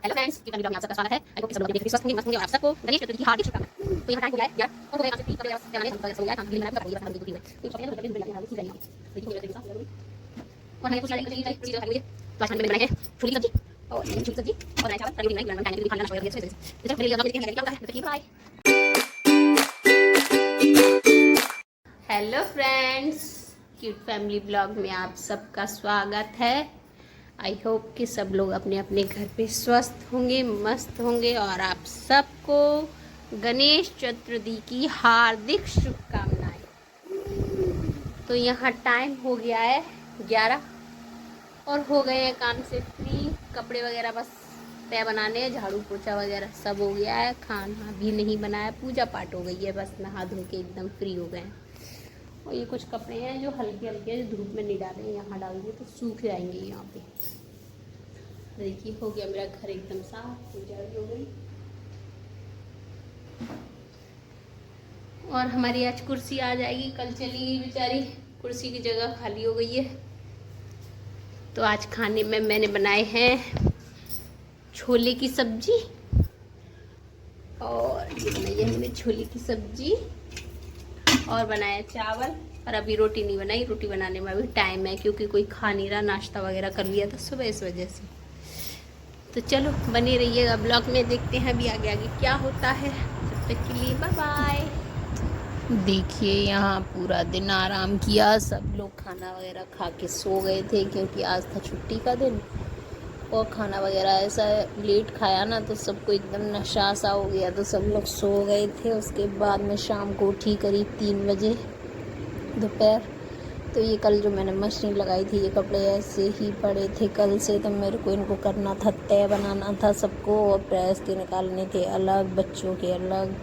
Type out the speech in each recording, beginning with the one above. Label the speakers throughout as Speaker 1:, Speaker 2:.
Speaker 1: Hello friends, की में आप सबका स्वागत है। आई होप कि सब लोग देख के स्वस्थ होंगे, मस्त होंगे और आप सबको गणेश चतुर्थी की हार्दिक शुभकामनाएं। तो यहाँ टाइम हो गया है यार, और हो गए 5:30 कपड़े पैमाने हम सब हो गया काम गिल बनाया पूरा पूरी बस हम दूसरी में। तो कपड़े तो लगे हाल की जाएगी। लेकिन मेरे साथ जरूरी और हमें कुछ सारी चीजें खाने तो आज हमने बनाए हैं फूली सब्जी और छुई सब्जी और नया चावल तभी नहीं बनाना खाने के लिए खाना ना होगा। तो चलो मेरे लिए देखते हैं क्या होता है। तो bye. Hello friends, cute family blog में आप सबका स्वागत है। आई होप कि सब लोग अपने अपने घर पे स्वस्थ होंगे, मस्त होंगे और आप सबको गणेश चतुर्थी की हार्दिक शुभकामनाएं। तो यहाँ टाइम हो गया है 11 और हो गए हैं काम से फ्री। कपड़े वगैरह बस तय बनाने, झाड़ू पोछा वगैरह सब हो गया है। खाना भी नहीं बनाया, पूजा पाठ हो गई है, बस नहा धो के एकदम फ्री हो गए हैं। और ये कुछ कपड़े हैं जो हल्के हल्के धूप में नहीं डाले, यहाँ डाल दिए तो सूख जाएंगे यहाँ पे। देखिए हो गया मेरा घर एकदम साफ, पूजा भी हो गई। और हमारी आज कुर्सी आ जाएगी, कल चली गई बेचारी, कुर्सी की जगह खाली हो गई है। तो आज खाने में मैंने बनाए हैं छोले की सब्जी और ये बनाई है हमने छोले की सब्जी और बनाया चावल। और अभी रोटी नहीं बनाई, रोटी बनाने में अभी टाइम है क्योंकि कोई खा नहीं रहा, नाश्ता वगैरह कर लिया था सुबह, इस वजह से। तो चलो बने रहिएगा ब्लॉग में, देखते हैं अभी आगे आगे क्या होता है। तब तक के लिए बाय बाय। देखिए यहाँ पूरा दिन आराम किया, सब लोग खाना वगैरह खा के सो गए थे क्योंकि आज था छुट्टी का दिन। और खाना वगैरह ऐसा लेट खाया ना तो सबको एकदम नशा सा हो गया, तो सब लोग सो गए थे। उसके बाद में शाम को उठी करीब 3 बजे दोपहर। तो ये कल जो मैंने मशीन लगाई थी, ये कपड़े ऐसे ही पड़े थे कल से, तो मेरे को इनको करना था, तय बनाना था सबको और प्रेस के निकालने थे अलग, बच्चों के अलग।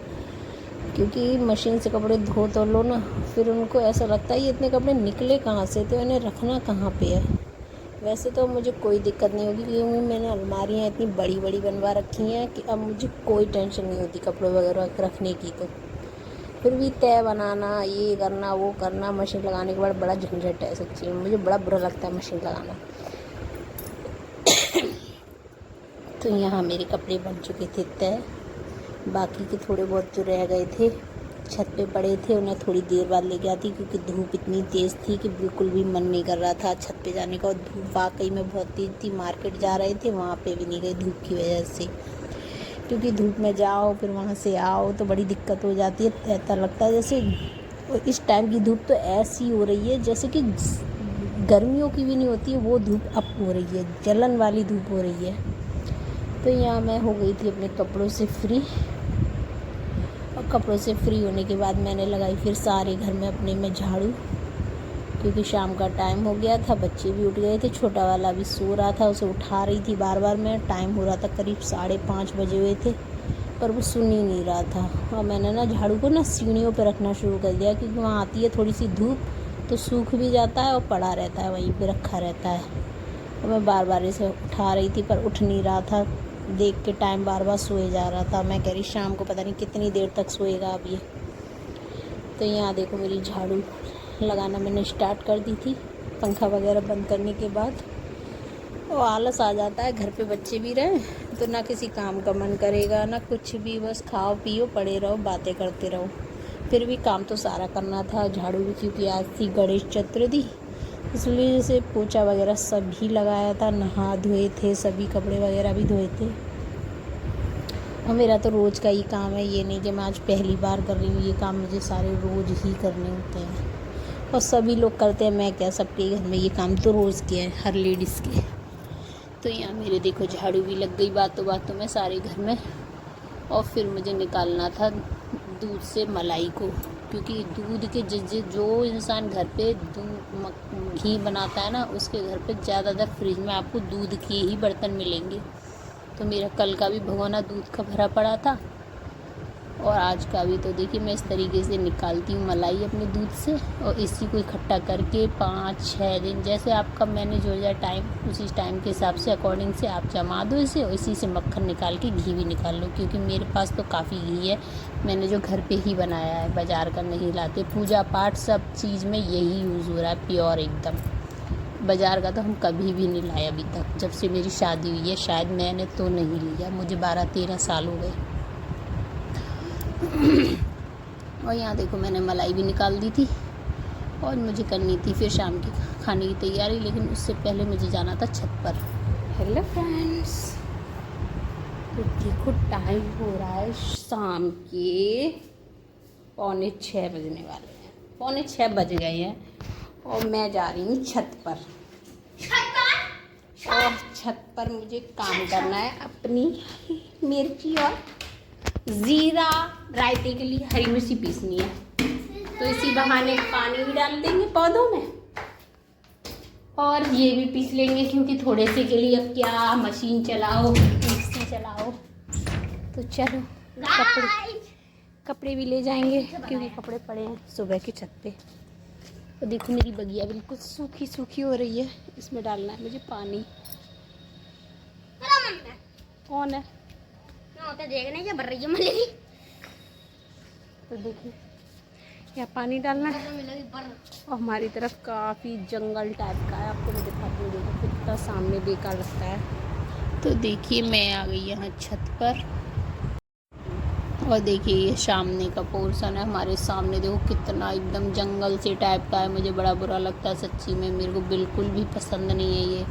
Speaker 1: क्योंकि मशीन से कपड़े धो तो लो ना, फिर उनको ऐसा लगता है ये इतने कपड़े निकले कहाँ से, तो इन्हें रखना कहाँ पे है। वैसे तो मुझे कोई दिक्कत नहीं होगी क्योंकि मैंने अलमारियाँ इतनी बड़ी बड़ी बनवा रखी हैं कि अब मुझे कोई टेंशन नहीं होती कपड़े वगैरह रखने की। तो फिर भी तय बनाना, ये करना वो करना, मशीन लगाने के बाद बड़ा झंझट है सच्ची में, मुझे बड़ा बुरा लगता है मशीन लगाना। तो यहाँ मेरे कपड़े बन चुके थे तय, बाकी के थोड़े बहुत जो रह गए थे छत पे पड़े थे, उन्हें थोड़ी देर बाद लेके आती क्योंकि धूप इतनी तेज़ थी कि बिल्कुल भी मन नहीं कर रहा था छत पे जाने का। और धूप वाकई में बहुत तेज़ थी, मार्केट जा रहे थे वहाँ पे भी नहीं गए धूप की वजह से, क्योंकि धूप में जाओ फिर वहाँ से आओ तो बड़ी दिक्कत हो जाती है। ऐसा लगता है जैसे इस टाइम की धूप तो ऐसी हो रही है जैसे कि गर्मियों की भी नहीं होती है, वो धूप अब हो रही है, जलन वाली धूप हो रही है। तो यहाँ मैं हो गई थी अपने कपड़ों से फ्री, और कपड़ों से फ्री होने के बाद मैंने लगाई फिर सारे घर में अपने में झाड़ू, क्योंकि शाम का टाइम हो गया था, बच्चे भी उठ गए थे, छोटा वाला भी सो रहा था, उसे उठा रही थी बार बार मैं। टाइम हो रहा था करीब 5:30 बजे हुए थे, पर वो सुन ही नहीं रहा था। और मैंने ना झाड़ू को ना सीढ़ियों पर रखना शुरू कर दिया क्योंकि वहाँ आती है थोड़ी सी धूप तो सूख भी जाता है और पड़ा रहता है, वहीं पर रखा रहता है। और मैं बार बार इसे उठा रही थी पर उठ नहीं रहा था, देख के टाइम बार बार सोए जा रहा था। मैं कह रही शाम को पता नहीं कितनी देर तक सोएगा अब ये। तो यहाँ देखो मेरी झाड़ू लगाना मैंने स्टार्ट कर दी थी पंखा वगैरह बंद करने के बाद। और आलस आ जाता है, घर पे बच्चे भी रहे तो ना किसी काम का मन करेगा ना कुछ भी, बस खाओ पियो पड़े रहो बातें करते रहो। फिर भी काम तो सारा करना था, झाड़ू भी, क्योंकि आज थी गणेश चतुर्थी, इसलिए जैसे पोछा वगैरह सब भी लगाया था, नहा धोए थे, सभी कपड़े वगैरह भी धोए थे। और मेरा तो रोज़ का ही काम है, ये नहीं कि मैं आज पहली बार कर रही हूँ, ये काम मुझे सारे रोज़ ही करने होते हैं और सभी लोग करते हैं, मैं क्या, सबके घर में ये काम तो रोज़ के हैं हर लेडीज़ के। तो यहाँ मेरे देखो झाड़ू भी लग गई बातों बातों में सारे घर में। और फिर मुझे निकालना था दूध से मलाई को, क्योंकि दूध के जो इंसान घर पे घी बनाता है ना, उसके घर पे ज़्यादातर फ्रिज में आपको दूध के ही बर्तन मिलेंगे। तो मेरा कल का भी भगोना दूध का भरा पड़ा था और आज का भी। तो देखिए मैं इस तरीके से निकालती हूँ मलाई अपने दूध से, और इसी को इकट्ठा करके 5-6 दिन जैसे आपका मैनेज हो जाए टाइम, उसी टाइम के हिसाब से अकॉर्डिंग से आप जमा दो इसे, और इसी से मक्खन निकाल के घी भी निकाल लो। क्योंकि मेरे पास तो काफ़ी घी है, मैंने जो घर पे ही बनाया है, बाज़ार का नहीं लाते। पूजा पाठ सब चीज़ में यही यूज़ हो रहा है, प्योर एकदम बाज़ार का तो हम कभी भी नहीं लाए अभी तक, जब से मेरी शादी हुई है। शायद मैंने तो नहीं लिया, मुझे 12-13 साल हो गए। और यहाँ देखो मैंने मलाई भी निकाल दी थी और मुझे करनी थी फिर शाम की खाने की तैयारी, लेकिन उससे पहले मुझे जाना था छत पर। हेलो फ्रेंड्स, तो देखो टाइम हो रहा है शाम के 5:45 बजने वाले हैं, 5:45 बज गए हैं और मैं जा रही हूँ छत पर। और छत पर मुझे काम करना है अपनी मिर्ची और ज़ीरा रायते के लिए हरी मिर्ची पीसनी है, तो इसी बहाने पानी भी डाल देंगे पौधों में और ये भी पीस लेंगे, क्योंकि थोड़े से के लिए अब क्या मशीन चलाओ मिक्सी चलाओ। तो चलो कपड़े भी ले जाएंगे, क्योंकि कपड़े पड़े हैं सुबह की छत पे। तो देखो मेरी बगिया बिल्कुल सूखी सूखी हो रही है, इसमें डालना है मुझे पानी। कौन है? देखने क्या भर रही है मलेरी। तो देखिए यहाँ पानी डालना है और हमारी तरफ काफ़ी जंगल टाइप का है, आपको मैं दिखाती हूँ। देखो कितना सामने बेकार लगता है। तो देखिए मैं आ गई यहाँ छत पर और देखिए ये सामने का पोर्शन है, हमारे सामने देखो कितना एकदम जंगल से टाइप का है। मुझे बड़ा बुरा लगता है सच्ची में, मेरे को बिल्कुल भी पसंद नहीं है ये,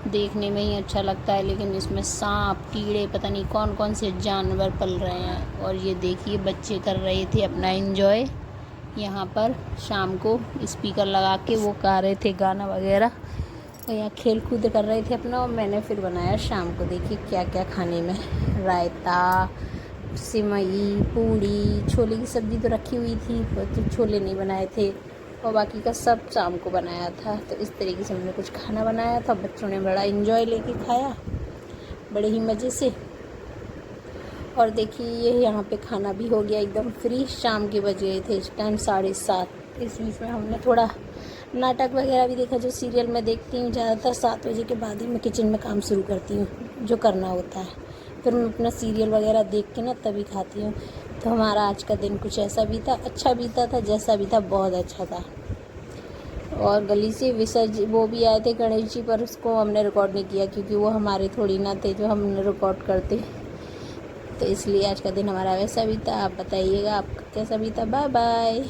Speaker 1: देखने में ही अच्छा लगता है लेकिन इसमें सांप कीड़े पता नहीं कौन कौन से जानवर पल रहे हैं। और ये देखिए बच्चे कर रहे थे अपना एंजॉय यहाँ पर, शाम को स्पीकर लगा के वो गा रहे थे गाना वगैरह और यहाँ खेल कूद कर रहे थे अपना। और मैंने फिर बनाया शाम को, देखिए क्या क्या खाने में, रायता, सिमई, पूड़ी, छोले की सब्ज़ी तो रखी हुई थी, तो छोले नहीं बनाए थे और बाकी का सब शाम को बनाया था। तो इस तरीके से हमने कुछ खाना बनाया था, बच्चों ने बड़ा एंजॉय लेके खाया बड़े ही मज़े से। और देखिए ये यहाँ पे खाना भी हो गया एकदम फ्री। शाम के बज गए थे इस टाइम 7:30। इस बीच में हमने थोड़ा नाटक वगैरह भी देखा, जो सीरियल में देखती हूँ ज़्यादातर 7 बजे के बाद ही मैं किचन में काम शुरू करती हूँ, जो करना होता है। फिर मैं अपना सीरियल वगैरह देख के ना तभी खाती हूँ। तो हमारा आज का दिन कुछ ऐसा भी था, अच्छा बीता था, जैसा भी था बहुत अच्छा था। और गली से वो भी आए थे गणेश जी, पर उसको हमने रिकॉर्ड नहीं किया क्योंकि वो हमारे थोड़ी ना थे जो हमने रिकॉर्ड करते। तो इसलिए आज का दिन हमारा वैसा बीता। आप बताइएगा आपका कैसा बीता। Bye bye.